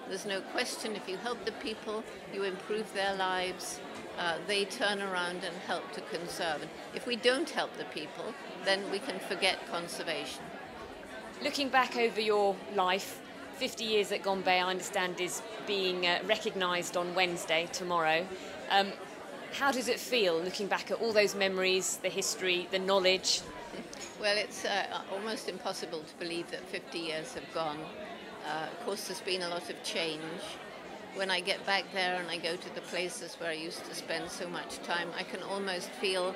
There's no question if you help the people, you improve their lives, they turn around and help to conserve. And if we don't help the people, then we can forget conservation. Looking back over your life, 50 years at Gombe, I understand, is being recognised on Wednesday, tomorrow. How does it feel, looking back at all those memories, the history, the knowledge? Well, it's almost impossible to believe that 50 years have gone. Of course, there's been a lot of change. When I get back there and I go to the places where I used to spend so much time, I can almost feel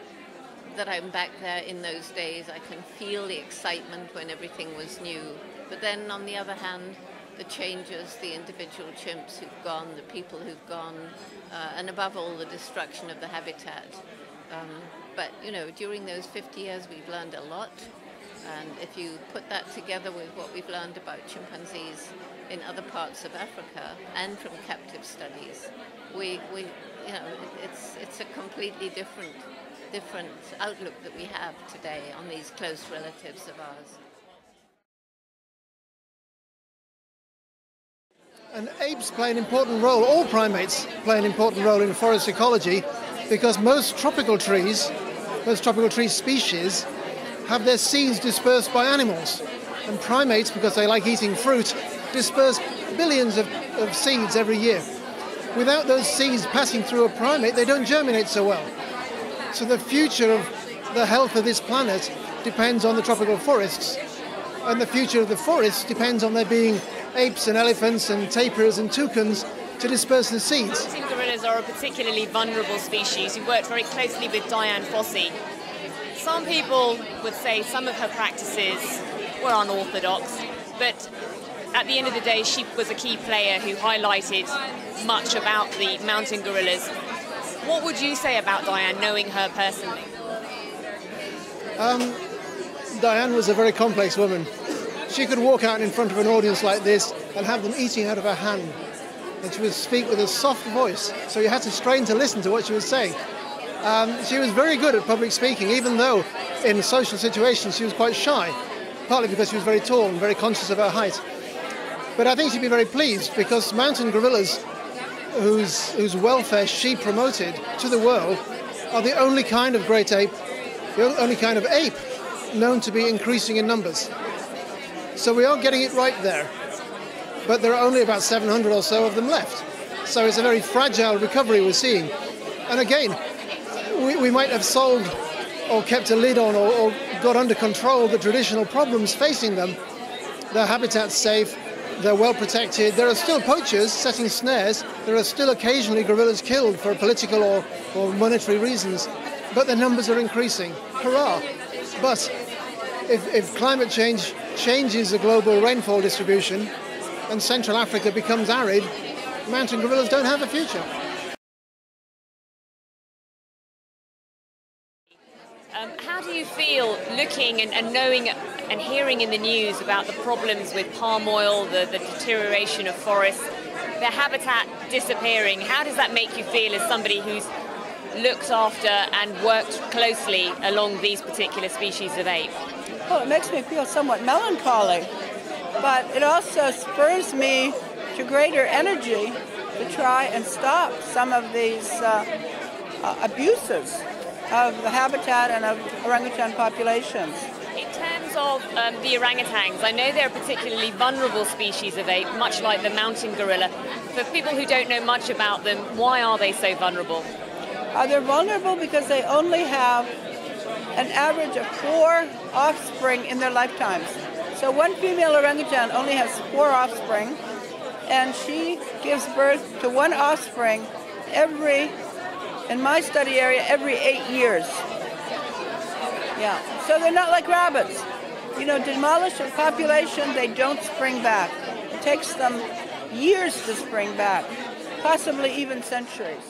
that I'm back there in those days. I can feel the excitement when everything was new. But then, on the other hand, the changes, the individual chimps who've gone, the people who've gone, and above all, the destruction of the habitat. But, you know, during those 50 years, we've learned a lot. And if you put that together with what we've learned about chimpanzees in other parts of Africa and from captive studies, you know, it's a completely different outlook that we have today on these close relatives of ours. And apes play an important role, all primates play an important role in forest ecology, because most tropical tree species have their seeds dispersed by animals. And primates, because they like eating fruit, disperse billions of seeds every year. Without those seeds passing through a primate, they don't germinate so well. So the future of the health of this planet depends on the tropical forests, and the future of the forests depends on there being apes and elephants and tapirs and toucans to disperse the seeds. Mountain gorillas are a particularly vulnerable species. You worked very closely with Diane Fossey. Some people would say some of her practices were unorthodox, but at the end of the day, she was a key player who highlighted much about the mountain gorillas. What would you say about Diane, knowing her personally? Diane was a very complex woman. She could walk out in front of an audience like this and have them eating out of her hand. And she would speak with a soft voice, so you had to strain to listen to what she was saying. She was very good at public speaking, even though in social situations she was quite shy, partly because she was very tall and very conscious of her height. But I think she'd be very pleased, because mountain gorillas, whose welfare she promoted to the world, are the only kind of great ape, the only kind of ape known to be increasing in numbers. So we are getting it right there. But there are only about 700 or so of them left. So it's a very fragile recovery we're seeing. And again, we might have solved or kept a lid on or got under control the traditional problems facing them. Their habitat's safe, they're well protected. There are still poachers setting snares. There are still occasionally gorillas killed for political or monetary reasons. But the numbers are increasing. Hurrah! But if climate change changes the global rainfall distribution and Central Africa becomes arid, mountain gorillas don't have a future. How do you feel looking and knowing and hearing in the news about the problems with palm oil, the deterioration of forests, their habitat disappearing? How does that make you feel as somebody who's looked after and worked closely along these particular species of ape? Well, it makes me feel somewhat melancholy, but it also spurs me to greater energy to try and stop some of these abuses of the habitat and of orangutan populations. In terms of the orangutans, I know they're a particularly vulnerable species of ape, much like the mountain gorilla. For people who don't know much about them, why are they so vulnerable? They're vulnerable because they only have an average of 4 offspring in their lifetimes. So one female orangutan only has 4 offspring, and she gives birth to 1 offspring in my study area, every 8 years. Yeah, so they're not like rabbits. You know, demolish a population, they don't spring back. It takes them years to spring back, possibly even centuries.